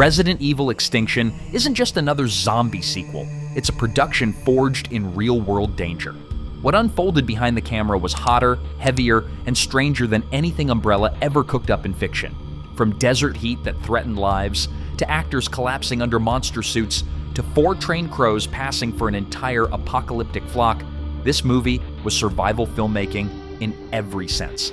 Resident Evil Extinction isn't just another zombie sequel, it's a production forged in real-world danger. What unfolded behind the camera was hotter, heavier, and stranger than anything Umbrella ever cooked up in fiction. From desert heat that threatened lives, to actors collapsing under monster suits, to 4 trained crows passing for an entire apocalyptic flock, this movie was survival filmmaking in every sense.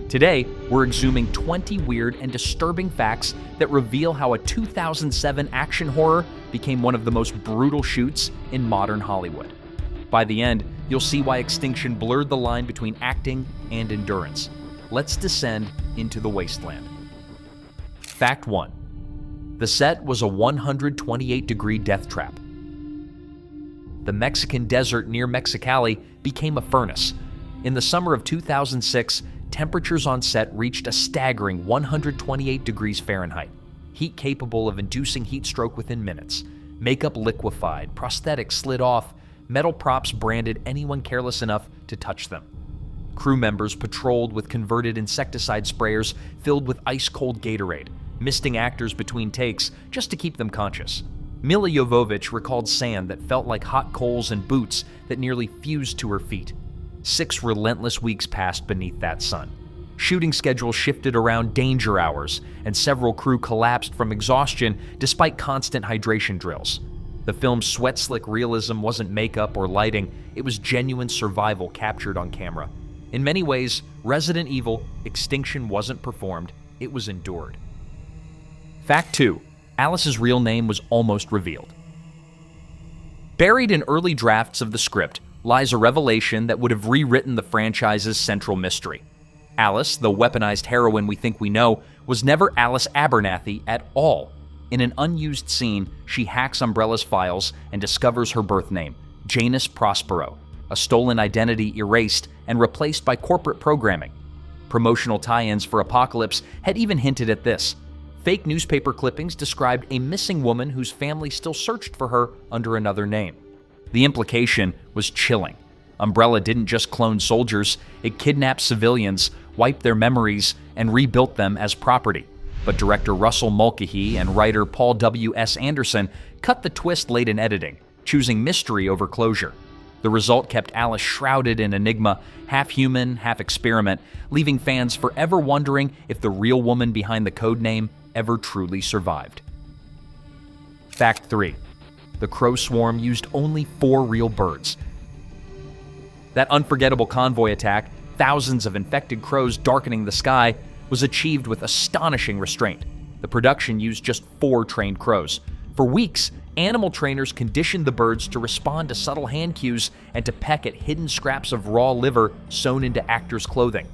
Today, we're exhuming 20 weird and disturbing facts that reveal how a 2007 action horror became one of the most brutal shoots in modern Hollywood. By the end, you'll see why Extinction blurred the line between acting and endurance. Let's descend into the wasteland. Fact 1. The set was a 128-degree death trap. The Mexican desert near Mexicali became a furnace. In the summer of 2006, temperatures on set reached a staggering 128 degrees Fahrenheit, heat capable of inducing heat stroke within minutes. Makeup liquefied, prosthetics slid off, metal props branded anyone careless enough to touch them. Crew members patrolled with converted insecticide sprayers filled with ice-cold Gatorade, misting actors between takes just to keep them conscious. Milla Jovovich recalled sand that felt like hot coals and boots that nearly fused to her feet. 6 relentless weeks passed beneath that sun. Shooting schedules shifted around danger hours, and several crew collapsed from exhaustion despite constant hydration drills. The film's sweat-slick realism wasn't makeup or lighting, it was genuine survival captured on camera. In many ways, Resident Evil Extinction wasn't performed, it was endured. Fact 2. Alice's real name was almost revealed. Buried in early drafts of the script lies a revelation that would have rewritten the franchise's central mystery. Alice, the weaponized heroine we think we know, was never Alice Abernathy at all. In an unused scene, she hacks Umbrella's files and discovers her birth name, Janus Prospero, a stolen identity erased and replaced by corporate programming. Promotional tie-ins for Apocalypse had even hinted at this. Fake newspaper clippings described a missing woman whose family still searched for her under another name. The implication was chilling. Umbrella didn't just clone soldiers, it kidnapped civilians, wiped their memories, and rebuilt them as property. But director Russell Mulcahy and writer Paul W.S. Anderson cut the twist late in editing, choosing mystery over closure. The result kept Alice shrouded in enigma, half human, half experiment, leaving fans forever wondering if the real woman behind the codename ever truly survived. Fact 3. The crow swarm used only 4 real birds. That unforgettable convoy attack, thousands of infected crows darkening the sky, was achieved with astonishing restraint. The production used just 4 trained crows. For weeks, animal trainers conditioned the birds to respond to subtle hand cues and to peck at hidden scraps of raw liver sewn into actors' clothing.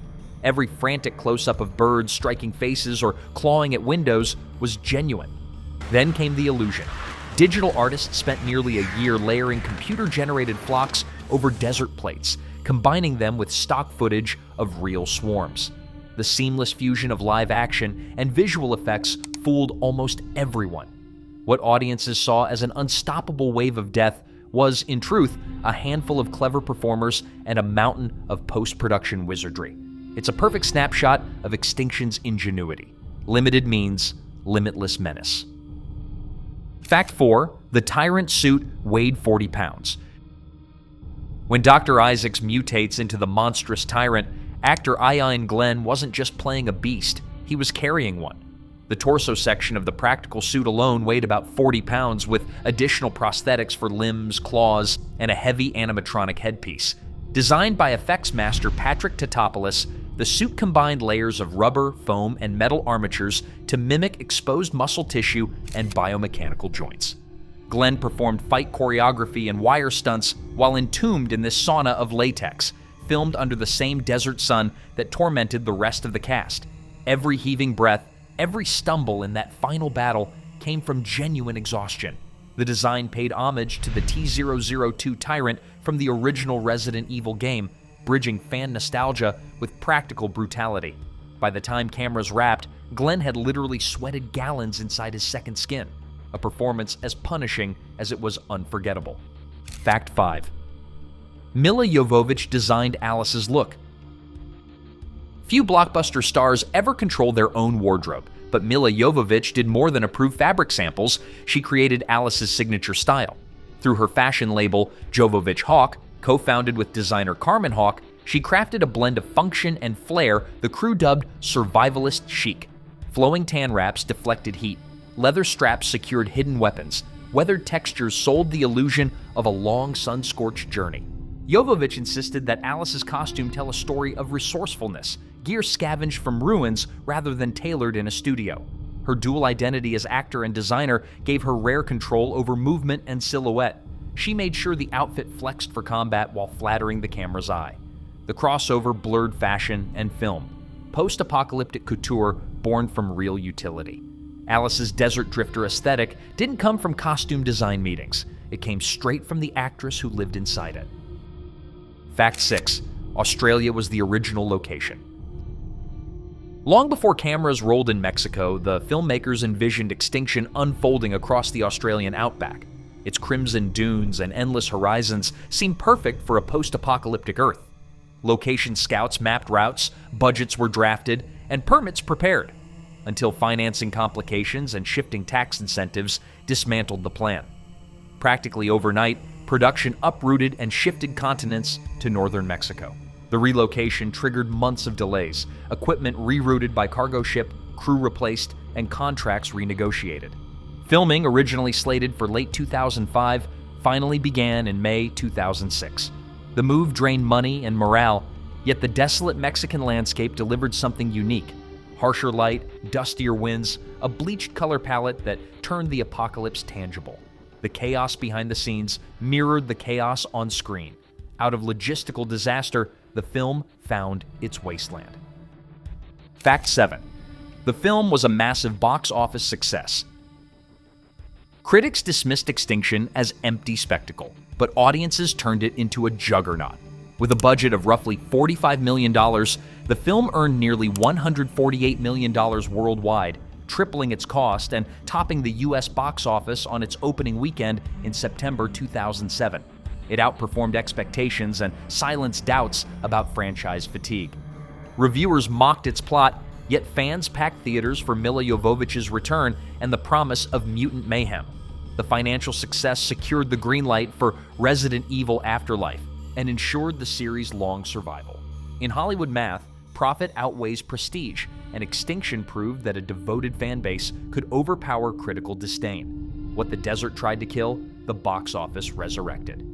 Every frantic close-up of birds striking faces or clawing at windows was genuine. Then came the illusion. Digital artists spent nearly a year layering computer-generated flocks over desert plates, combining them with stock footage of real swarms. The seamless fusion of live action and visual effects fooled almost everyone. What audiences saw as an unstoppable wave of death was, in truth, a handful of clever performers and a mountain of post-production wizardry. It's a perfect snapshot of Extinction's ingenuity. Limited means limitless menace. Fact 4. The Tyrant suit weighed 40 pounds. When Dr. Isaacs mutates into the monstrous Tyrant, actor Ian Glenn wasn't just playing a beast, he was carrying one. The torso section of the practical suit alone weighed about 40 pounds with additional prosthetics for limbs, claws, and a heavy animatronic headpiece. Designed by effects master Patrick Tatopoulos, the suit combined layers of rubber, foam, and metal armatures to mimic exposed muscle tissue and biomechanical joints. Glenn performed fight choreography and wire stunts while entombed in this sauna of latex, filmed under the same desert sun that tormented the rest of the cast. Every heaving breath, every stumble in that final battle came from genuine exhaustion. The design paid homage to the T-002 Tyrant from the original Resident Evil game, bridging fan nostalgia with practical brutality. By the time cameras wrapped, Glenn had literally sweated gallons inside his second skin, a performance as punishing as it was unforgettable. Fact 5. Milla Jovovich designed Alice's look. Few blockbuster stars ever control their own wardrobe, But Milla Jovovich did more than approve fabric samples. She created Alice's signature style. Through her fashion label, Jovovich Hawk, co-founded with designer Carmen Hawk, she crafted a blend of function and flair the crew dubbed survivalist chic. Flowing tan wraps deflected heat. Leather straps secured hidden weapons. Weathered textures sold the illusion of a long sun-scorched journey. Jovovich insisted that Alice's costume tell a story of resourcefulness, gear scavenged from ruins rather than tailored in a studio. Her dual identity as actor and designer gave her rare control over movement and silhouette. She made sure the outfit flexed for combat while flattering the camera's eye. The crossover blurred fashion and film. Post-apocalyptic couture born from real utility. Alice's desert drifter aesthetic didn't come from costume design meetings. It came straight from the actress who lived inside it. Fact 6. Australia was the original location. Long before cameras rolled in Mexico, the filmmakers envisioned extinction unfolding across the Australian outback. Its crimson dunes and endless horizons seemed perfect for a post-apocalyptic Earth. Location scouts mapped routes, budgets were drafted, and permits prepared, until financing complications and shifting tax incentives dismantled the plan. Practically overnight, production uprooted and shifted continents to northern Mexico. The relocation triggered months of delays, equipment rerouted by cargo ship, crew replaced, and contracts renegotiated. Filming, originally slated for late 2005, finally began in May 2006. The move drained money and morale, yet the desolate Mexican landscape delivered something unique. Harsher light, dustier winds, a bleached color palette that turned the apocalypse tangible. The chaos behind the scenes mirrored the chaos on screen. Out of logistical disaster, the film found its wasteland. Fact 7. The film was a massive box office success. Critics dismissed Extinction as empty spectacle, but audiences turned it into a juggernaut. With a budget of roughly $45 million, the film earned nearly $148 million worldwide, tripling its cost and topping the US box office on its opening weekend in September 2007. It outperformed expectations and silenced doubts about franchise fatigue. Reviewers mocked its plot, yet fans packed theaters for Milla Jovovich's return and the promise of mutant mayhem. The financial success secured the green light for Resident Evil Afterlife and ensured the series' long survival. In Hollywood math, profit outweighs prestige, and Extinction proved that a devoted fan base could overpower critical disdain. What the desert tried to kill, the box office resurrected.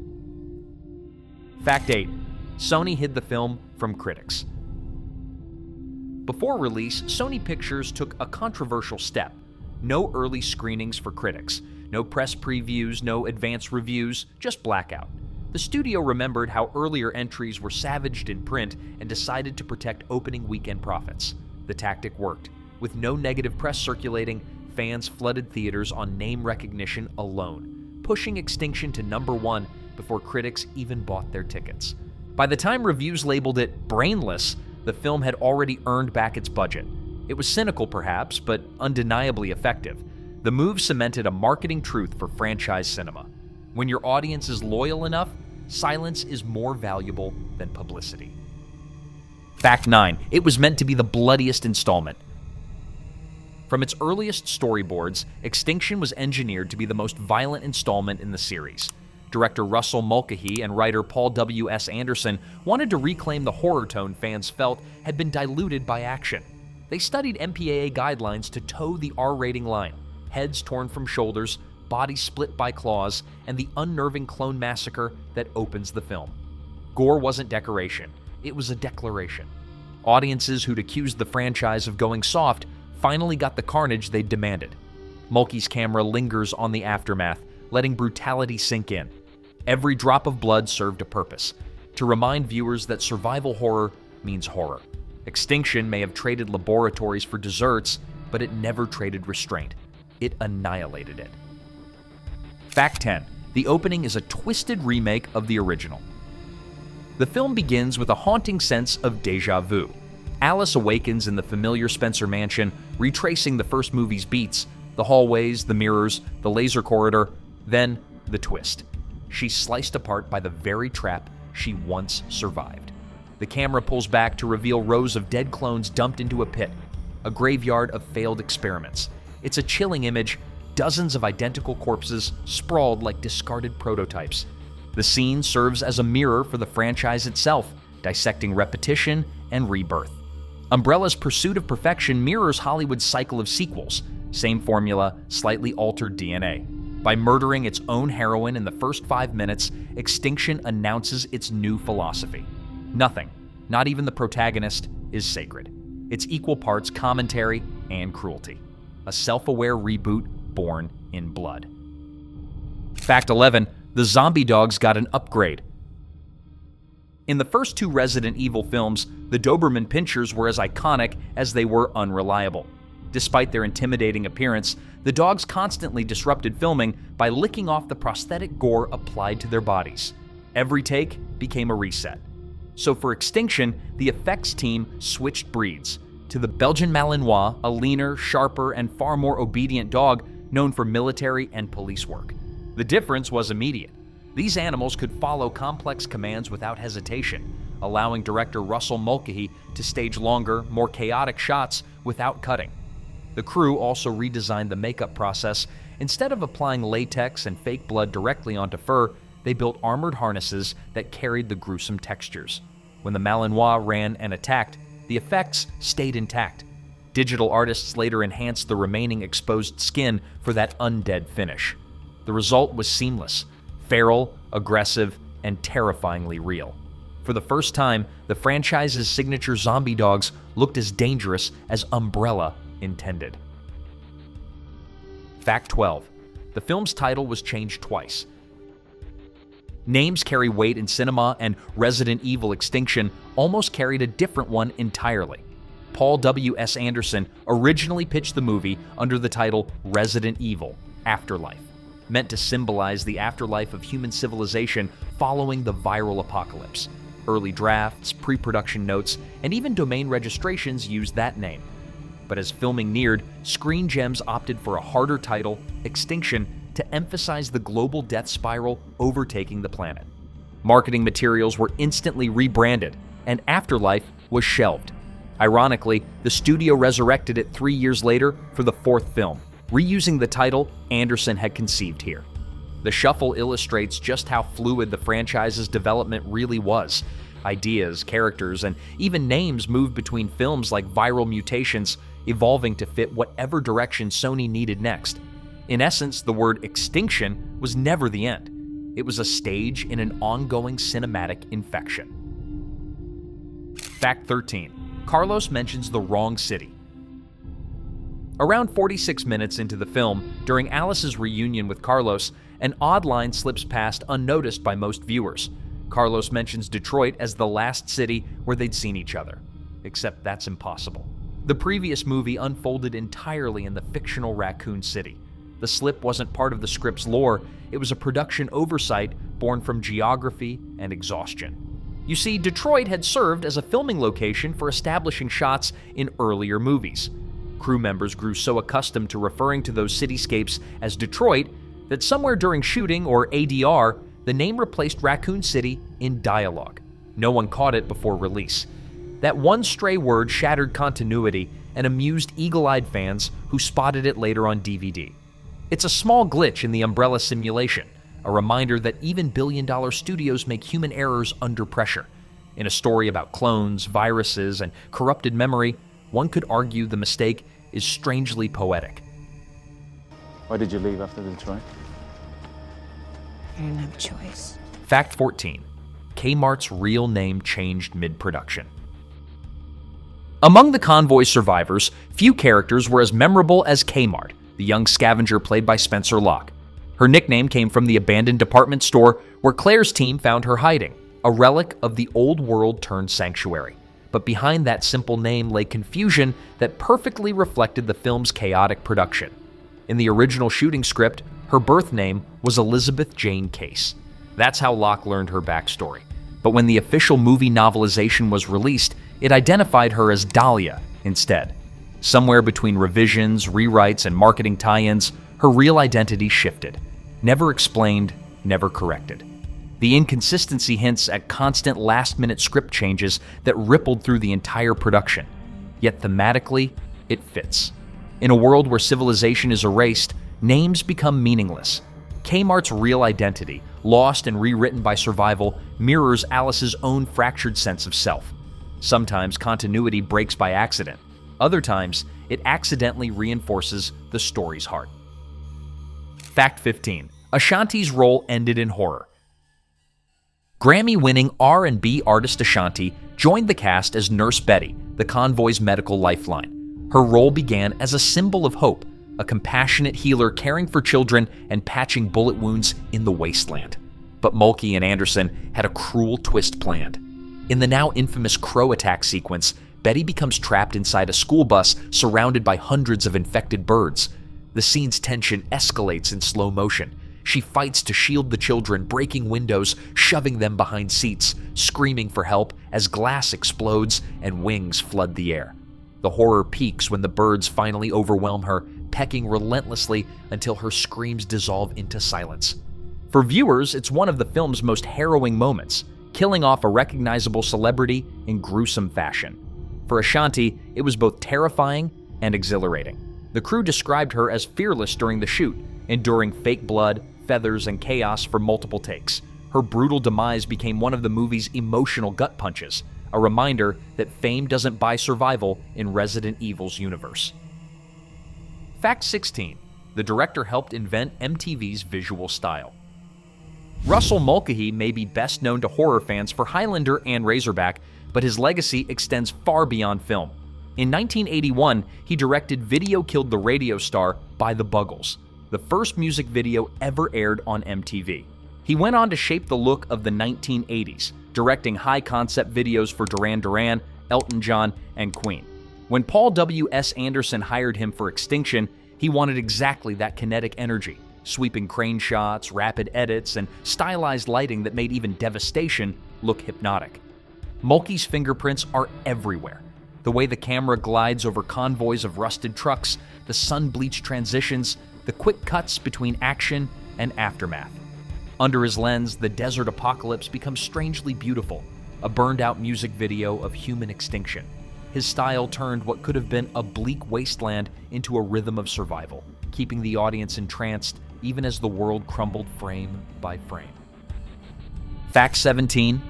Fact 8. Sony hid the film from critics. Before release, Sony Pictures took a controversial step. No early screenings for critics. No press previews, no advance reviews, just blackout. The studio remembered how earlier entries were savaged in print and decided to protect opening weekend profits. The tactic worked. With no negative press circulating, fans flooded theaters on name recognition alone, pushing Extinction to #1 before critics even bought their tickets. By the time reviews labeled it brainless, the film had already earned back its budget. It was cynical perhaps, but undeniably effective. The move cemented a marketing truth for franchise cinema. When your audience is loyal enough, silence is more valuable than publicity. Fact 9. It was meant to be the bloodiest installment. From its earliest storyboards, Extinction was engineered to be the most violent installment in the series. Director Russell Mulcahy and writer Paul W.S. Anderson wanted to reclaim the horror tone fans felt had been diluted by action. They studied MPAA guidelines to toe the R-rating line. Heads torn from shoulders, bodies split by claws, and the unnerving clone massacre that opens the film. Gore wasn't decoration, it was a declaration. Audiences who'd accused the franchise of going soft finally got the carnage they'd demanded. Mulcahy's camera lingers on the aftermath, letting brutality sink in. Every drop of blood served a purpose, to remind viewers that survival horror means horror. Extinction may have traded laboratories for desserts, but it never traded restraint. It annihilated it. Fact 10. The opening is a twisted remake of the original. The film begins with a haunting sense of déjà vu. Alice awakens in the familiar Spencer mansion, retracing the first movie's beats, the hallways, the mirrors, the laser corridor, then the twist. She's sliced apart by the very trap she once survived. The camera pulls back to reveal rows of dead clones dumped into a pit. a graveyard of failed experiments. It's a chilling image, dozens of identical corpses sprawled like discarded prototypes. The scene serves as a mirror for the franchise itself, dissecting repetition and rebirth. Umbrella's pursuit of perfection mirrors Hollywood's cycle of sequels, same formula, slightly altered DNA. By murdering its own heroine in the first 5 minutes, Extinction announces its new philosophy. Nothing, not even the protagonist, is sacred. It's equal parts commentary and cruelty. A self-aware reboot born in blood. Fact 11. The zombie dogs got an upgrade. In the first 2 Resident Evil films, the Doberman Pinschers were as iconic as they were unreliable. Despite their intimidating appearance, the dogs constantly disrupted filming by licking off the prosthetic gore applied to their bodies. Every take became a reset. So for Extinction, the effects team switched breeds to the Belgian Malinois, a leaner, sharper, and far more obedient dog known for military and police work. The difference was immediate. These animals could follow complex commands without hesitation, allowing director Russell Mulcahy to stage longer, more chaotic shots without cutting. The crew also redesigned the makeup process. Instead of applying latex and fake blood directly onto fur, they built armored harnesses that carried the gruesome textures. When the Malinois ran and attacked, the effects stayed intact. Digital artists later enhanced the remaining exposed skin for that undead finish. The result was seamless, feral, aggressive, and terrifyingly real. For the first time, the franchise's signature zombie dogs looked as dangerous as Umbrella intended. Fact 12. The film's title was changed twice. Names carry weight in cinema, and Resident Evil Extinction almost carried a different one entirely. Paul W. S. Anderson originally pitched the movie under the title Resident Evil: Afterlife, meant to symbolize the afterlife of human civilization following the viral apocalypse. Early drafts, pre-production notes, and even domain registrations used that name. But as filming neared, Screen Gems opted for a harder title, Extinction, to emphasize the global death spiral overtaking the planet. Marketing materials were instantly rebranded, and Afterlife was shelved. Ironically, the studio resurrected it 3 years later for the 4th film, reusing the title Anderson had conceived here. The shuffle illustrates just how fluid the franchise's development really was. Ideas, characters, and even names moved between films like viral mutations, evolving to fit whatever direction Sony needed next. In essence, the word extinction was never the end. It was a stage in an ongoing cinematic infection. Fact 13. Carlos mentions the wrong city. Around 46 minutes into the film, during Alice's reunion with Carlos, an odd line slips past unnoticed by most viewers. Carlos mentions Detroit as the last city where they'd seen each other. Except that's impossible. The previous movie unfolded entirely in the fictional Raccoon City. The slip wasn't part of the script's lore, it was a production oversight born from geography and exhaustion. You see, Detroit had served as a filming location for establishing shots in earlier movies. Crew members grew so accustomed to referring to those cityscapes as Detroit that somewhere during shooting, or ADR, the name replaced Raccoon City in dialogue. No one caught it before release. That one stray word shattered continuity and amused eagle-eyed fans who spotted it later on DVD. It's a small glitch in the Umbrella simulation, a reminder that even billion-dollar studios make human errors under pressure. In a story about clones, viruses, and corrupted memory, one could argue the mistake is strangely poetic. Why did you leave after Detroit? I didn't have a choice. Fact 14. Kmart's real name changed mid-production. Among the convoy survivors, few characters were as memorable as Kmart, the young scavenger played by Spencer Locke. Her nickname came from the abandoned department store where Claire's team found her hiding, a relic of the old world turned sanctuary. But behind that simple name lay confusion that perfectly reflected the film's chaotic production. In the original shooting script, her birth name was Elizabeth Jane Case. That's how Locke learned her backstory. But when the official movie novelization was released, it identified her as Dahlia instead. Somewhere between revisions, rewrites, and marketing tie-ins, her real identity shifted. Never explained, never corrected. The inconsistency hints at constant last-minute script changes that rippled through the entire production. Yet thematically, it fits. In a world where civilization is erased, names become meaningless. Kmart's real identity, lost and rewritten by survival, mirrors Alice's own fractured sense of self. Sometimes continuity breaks by accident. Other times, it accidentally reinforces the story's heart. Fact 15. Ashanti's role ended in horror. Grammy-winning R&B artist Ashanti joined the cast as Nurse Betty, the convoy's medical lifeline. Her role began as a symbol of hope, a compassionate healer caring for children and patching bullet wounds in the wasteland. But Mulcahy and Anderson had a cruel twist planned. In the now infamous crow attack sequence, Betty becomes trapped inside a school bus surrounded by hundreds of infected birds. The scene's tension escalates in slow motion. She fights to shield the children, breaking windows, shoving them behind seats, screaming for help as glass explodes and wings flood the air. The horror peaks when the birds finally overwhelm her, pecking relentlessly until her screams dissolve into silence. For viewers, it's one of the film's most harrowing moments, killing off a recognizable celebrity in gruesome fashion. For Ashanti, it was both terrifying and exhilarating. The crew described her as fearless during the shoot, enduring fake blood, feathers, and chaos for multiple takes. Her brutal demise became one of the movie's emotional gut punches, a reminder that fame doesn't buy survival in Resident Evil's universe. Fact 16. The director helped invent MTV's visual style. Russell Mulcahy may be best known to horror fans for Highlander and Razorback, but his legacy extends far beyond film. In 1981, he directed Video Killed the Radio Star by the Buggles, the first music video ever aired on MTV. He went on to shape the look of the 1980s, directing high-concept videos for Duran Duran, Elton John, and Queen. When Paul W. S. Anderson hired him for Extinction, he wanted exactly that kinetic energy, sweeping crane shots, rapid edits, and stylized lighting that made even Devastation look hypnotic. Mulcahy's fingerprints are everywhere. The way the camera glides over convoys of rusted trucks, the sun-bleached transitions, the quick cuts between action and aftermath. Under his lens, the desert apocalypse becomes strangely beautiful, a burned-out music video of human extinction. His style turned what could have been a bleak wasteland into a rhythm of survival, keeping the audience entranced even as the world crumbled frame by frame. Fact 17.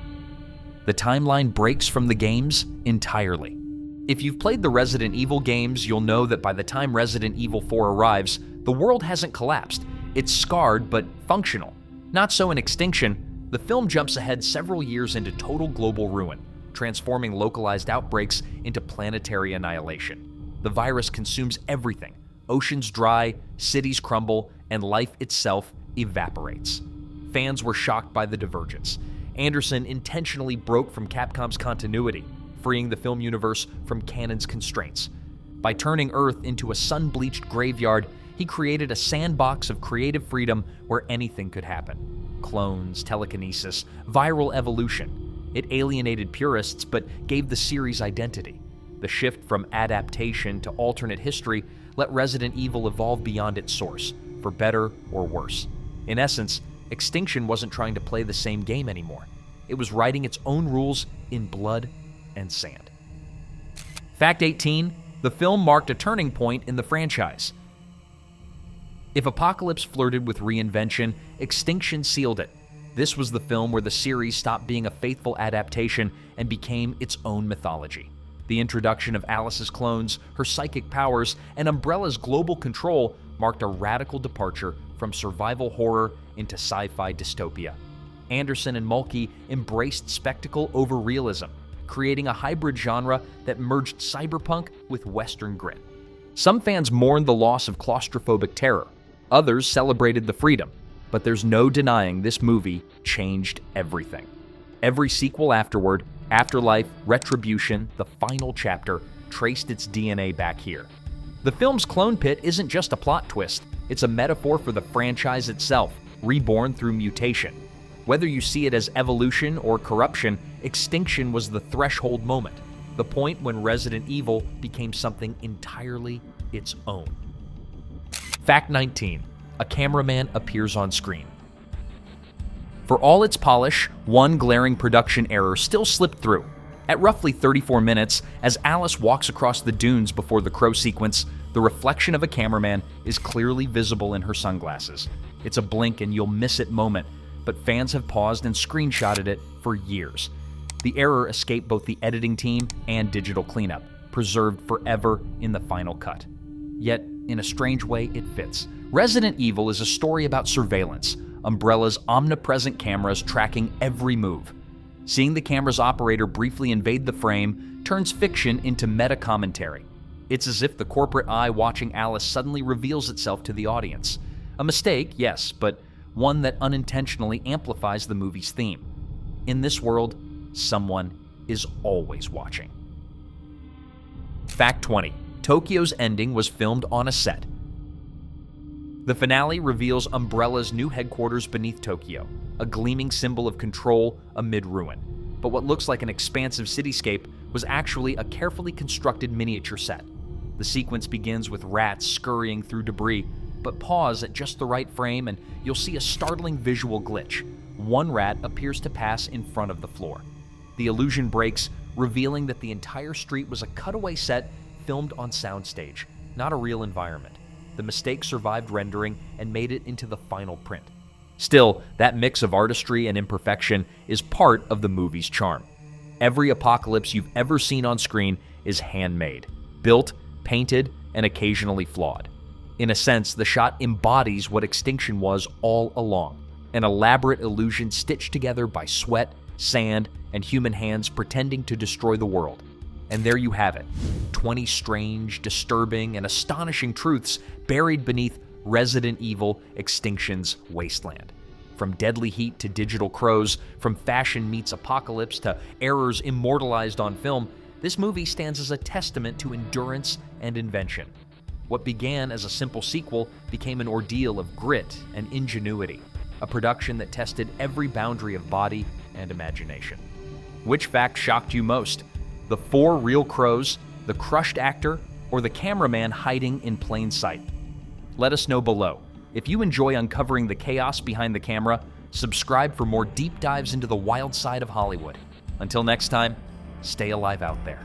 The timeline breaks from the games entirely. If you've played the Resident Evil games, you'll know that by the time Resident Evil 4 arrives, the world hasn't collapsed. It's scarred but functional. Not so in Extinction. The film jumps ahead several years into total global ruin, transforming localized outbreaks into planetary annihilation. The virus consumes everything. Oceans dry, cities crumble, and life itself evaporates. Fans were shocked by the divergence. Anderson intentionally broke from Capcom's continuity, freeing the film universe from canon's constraints. By turning Earth into a sun-bleached graveyard, he created a sandbox of creative freedom where anything could happen. Clones, telekinesis, viral evolution. It alienated purists but gave the series identity. The shift from adaptation to alternate history let Resident Evil evolve beyond its source, for better or worse. In essence, Extinction wasn't trying to play the same game anymore. It was writing its own rules in blood and sand. Fact 18. The film marked a turning point in the franchise. If Apocalypse flirted with reinvention, Extinction sealed it. This was the film where the series stopped being a faithful adaptation and became its own mythology. The introduction of Alice's clones, her psychic powers, and Umbrella's global control marked a radical departure from survival horror into sci-fi dystopia. Anderson and Mulcahy embraced spectacle over realism, creating a hybrid genre that merged cyberpunk with Western grit. Some fans mourned the loss of claustrophobic terror. Others celebrated the freedom. But there's no denying this movie changed everything. Every sequel afterward, Afterlife, Retribution, the final chapter, traced its DNA back here. The film's clone pit isn't just a plot twist, it's a metaphor for the franchise itself, reborn through mutation. Whether you see it as evolution or corruption, Extinction was the threshold moment, the point when Resident Evil became something entirely its own. Fact 19. A cameraman appears on screen. For all its polish, one glaring production error still slipped through. At roughly 34 minutes, as Alice walks across the dunes before the crow sequence, the reflection of a cameraman is clearly visible in her sunglasses. It's a blink and you'll miss it moment, but fans have paused and screenshotted it for years. The error escaped both the editing team and digital cleanup, preserved forever in the final cut. Yet, in a strange way, it fits. Resident Evil is a story about surveillance, Umbrella's omnipresent cameras tracking every move. Seeing the camera's operator briefly invade the frame turns fiction into meta-commentary. It's as if the corporate eye watching Alice suddenly reveals itself to the audience. A mistake, yes, but one that unintentionally amplifies the movie's theme. In this world, someone is always watching. Fact 20. Tokyo's ending was filmed on a set. The finale reveals Umbrella's new headquarters beneath Tokyo, a gleaming symbol of control amid ruin. But what looks like an expansive cityscape was actually a carefully constructed miniature set. The sequence begins with rats scurrying through debris, but pause at just the right frame and you'll see a startling visual glitch. One rat appears to pass in front of the floor. The illusion breaks, revealing that the entire street was a cutaway set filmed on soundstage, not a real environment. The mistake survived rendering and made it into the final print. Still, that mix of artistry and imperfection is part of the movie's charm. Every apocalypse you've ever seen on screen is handmade, built, painted, and occasionally flawed. In a sense, the shot embodies what Extinction was all along, an elaborate illusion stitched together by sweat, sand, and human hands pretending to destroy the world. And there you have it, 20 strange, disturbing, and astonishing truths buried beneath Resident Evil Extinction's wasteland. From deadly heat to digital crows, from fashion meets apocalypse to errors immortalized on film, this movie stands as a testament to endurance and invention. What began as a simple sequel became an ordeal of grit and ingenuity, a production that tested every boundary of body and imagination. Which fact shocked you most? The 4 real crows, the crushed actor, or the cameraman hiding in plain sight? Let us know below. If you enjoy uncovering the chaos behind the camera, subscribe for more deep dives into the wild side of Hollywood. Until next time, stay alive out there.